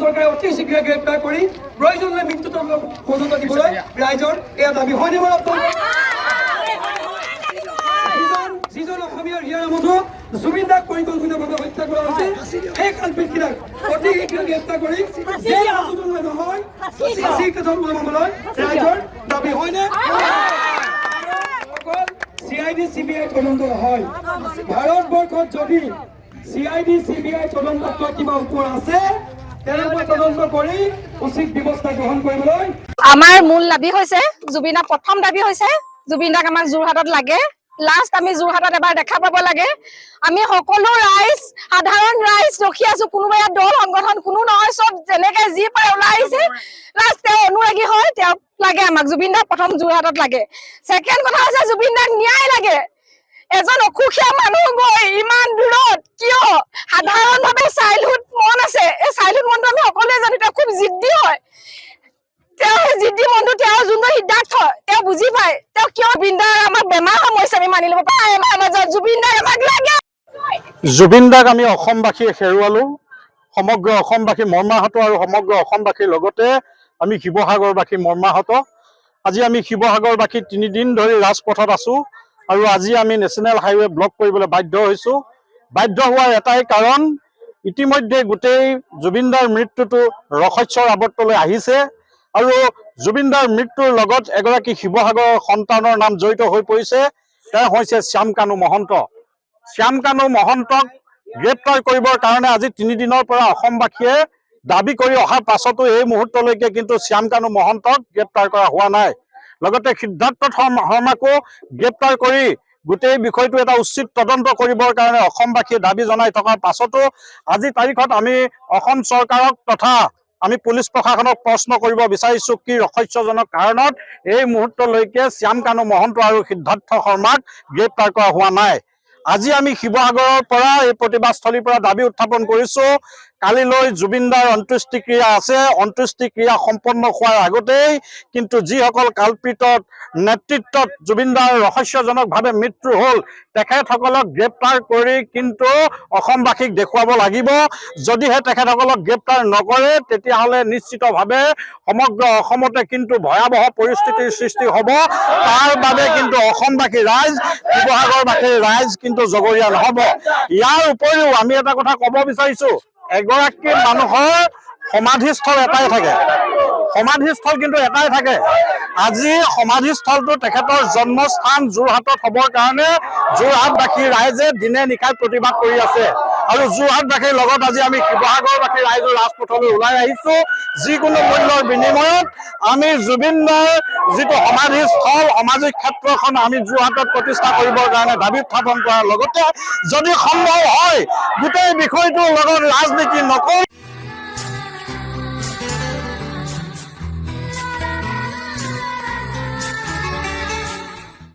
সৰকাৰে অতি শীঘ্ৰ গ্ৰেপ্তাৰ কৰে প্ৰয়োজন হলে মৃত্যুদণ্ড পৰ্যন্ত দিবলৈ ৰাইজৰ এয়া দাবী হয়নে বাৰু যিজন অসমীয়াৰ হিয়াৰ মধু জুবিন দাক পৰিকল্পিতভাৱে হত্যা কৰা হৈছে সেই কালপিতকেইটাক অতি শীঘ্ৰ গ্ৰেপ্তাৰ কৰি জেল হাজতলৈ নহয় ফাঁচীৰ কাঠত ওলমাবলৈ ৰাইজৰ দাবী হয়নে অকল CID CBI তদন্ত হয় ভাৰতবৰ্ষত যদি CID CBI তদন্তত কিবা ওপৰ আছে আমাৰ মূল দাবী হৈছে জুবিনদাক প্ৰথম দাবী হৈছে জুবিনদাক আমাক যোৰহাটত লাগে লাষ্ট আমি যোৰহাটত এবাৰ দেখা পাব লাগে আমি সকলো ৰাইজ সাধাৰণ ৰাইজ ৰখি আছো কোনোবা ইয়াত দল সংগঠন কোনো নহয় সব যেনেকে যি পাৰে ওলাই আহিছে লাষ্ট তেওঁ অনুৰাগী হয় তেওঁ লাগে আমাক জুবিনদাক প্ৰথম যোৰহাটত লাগে ছেকেণ্ড কথা হৈছে জুবিনদাক ন্যায় লাগে এজন অসুখীয়া মানুহ গৈ ইমান দূৰত কিয় সাধাৰণভাৱে চাইল্ডহুড মন আছে এই চাইল্ডহুড মনটো আমি সকলোৱে জানো তেওঁ খুব জিদ্দি হয় তেওঁ জিদ্দি মনটো তেওঁৰ যোনটো সিদ্ধাৰ্থ তেওঁ বুজি পায় তেওঁ কিয় জুবিনদাৰ আমাক বেমাৰ সমস্যা আমি মানি ল'ব পাৰে আমাৰ মাজত জুবিনদাক আমাক লাগে জুবিনদাক আমি অসমবাসীয়ে হেৰুৱালো সমগ্ৰ অসমবাসী মৰ্মাহত আৰু সমগ্ৰ অসমবাসীৰ লগতে আমি শিৱসাগৰবাসী মৰ্মাহত আজি আমি শিৱসাগৰবাসী 3 দিন ধৰি ৰাজপথত আছো আৰু আজি আমি নেশ্যনেল হাইৱে ব্লক কৰিবলৈ বাধ্য হৈছো বাধ্য হোৱাৰ এটাই কাৰণ ইতিমধ্যে গোটেই জুবিনদাৰ মৃত্যুটো ৰহস্যৰ আৱৰ্তলৈ আহিছে আৰু জুবিনদাৰ মৃত্যুৰ লগত এগৰাকী শিৱসাগৰৰ সন্তানৰ নাম জড়িত হৈ পৰিছে তেওঁ হৈছে শ্যাম কানু মহন্তক গ্ৰেপ্তাৰ কৰিবৰ কাৰণে আজি 3 দিনৰ পৰা অসমবাসীয়ে দাবী কৰি অহাৰ পাছতো এই মুহূৰ্তলৈকে কিন্তু শ্যাম কানু মহন্তক গ্ৰেপ্তাৰ কৰা হোৱা নাই লগতে সিদ্ধাৰ্থ শৰ্মাকো গ্ৰেপ্তাৰ কৰি গোটেই বিষয়টো এটা উচিত তদন্ত কৰিবৰ কাৰণে অসমবাসীয়ে দাবী জনাই থকাৰ পাছতো আজি তাৰিখত আমি অসম চৰকাৰক তথা আমি পুলিচ প্ৰশাসনক প্ৰশ্ন কৰিব বিচাৰিছো কি ৰহস্যজনক কাৰণত এই মুহূৰ্তলৈকে শ্যাম কানু মহন্ত আৰু সিদ্ধাৰ্থ শৰ্মাক গ্ৰেপ্তাৰ কৰা হোৱা নাই আজি আমি শিৱসাগৰৰ পৰা এই প্ৰতিবাদস্থলীৰ পৰা দাবী উত্থাপন কৰিছো কালিলৈ জুবিনদাৰ অন্ত্যেষ্টিক্ৰিয়া আছে অন্ত্যেষ্টিক্ৰিয়া সম্পন্ন হোৱাৰ আগতেই কিন্তু যিসকল কালপিতত নেতৃত্বত জুবিনদাৰ ৰহস্যজনকভাৱে মৃত্যু হ'ল তেখেতসকলক গ্ৰেপ্তাৰ কৰি কিন্তু অসমবাসীক দেখুৱাব লাগিব যদিহে তেখেতসকলক গ্ৰেপ্তাৰ নকৰে তেতিয়াহ'লে নিশ্চিতভাৱে সমগ্ৰ অসমতে কিন্তু ভয়াৱহ পৰিস্থিতিৰ সৃষ্টি হ'ব তাৰ বাবে কিন্তু অসমবাসী ৰাইজ শিৱসাগৰবাসীৰ ৰাইজ কিন্তু জগৰীয়া নহ'ব ইয়াৰ উপৰিও আমি এটা কথা ক'ব বিচাৰিছো এগৰাকী মানুহৰ সমাধিস্থল এটাই থাকে সমাধিস্থল কিন্তু এটাই থাকে আজি সমাধিস্থলটো তেখেতৰ জন্মস্থান যোৰহাটত হ'বৰ কাৰণে যোৰহাটবাসী ৰাইজে দিনে নিশাই প্ৰতিবাদ কৰি আছে আৰু যোৰহাটবাসীৰ লগত আজি আমি শিৱসাগৰবাসী ৰাইজৰ ৰাজপথলৈ ওলাই আহিছো যিকোনো মূল্যৰ বিনিময়ত আমি জুবিনদাৰ যিটো সমাধিস্থল সামাজিক ক্ষেত্ৰখন আমি যোৰহাটত প্ৰতিষ্ঠা কৰিবৰ কাৰণে দাবী উত্থাপন কৰাৰ লগতে যদি সম্ভৱ হয় গোটেই বিষয়টোৰ লগত ৰাজনীতি নকৰি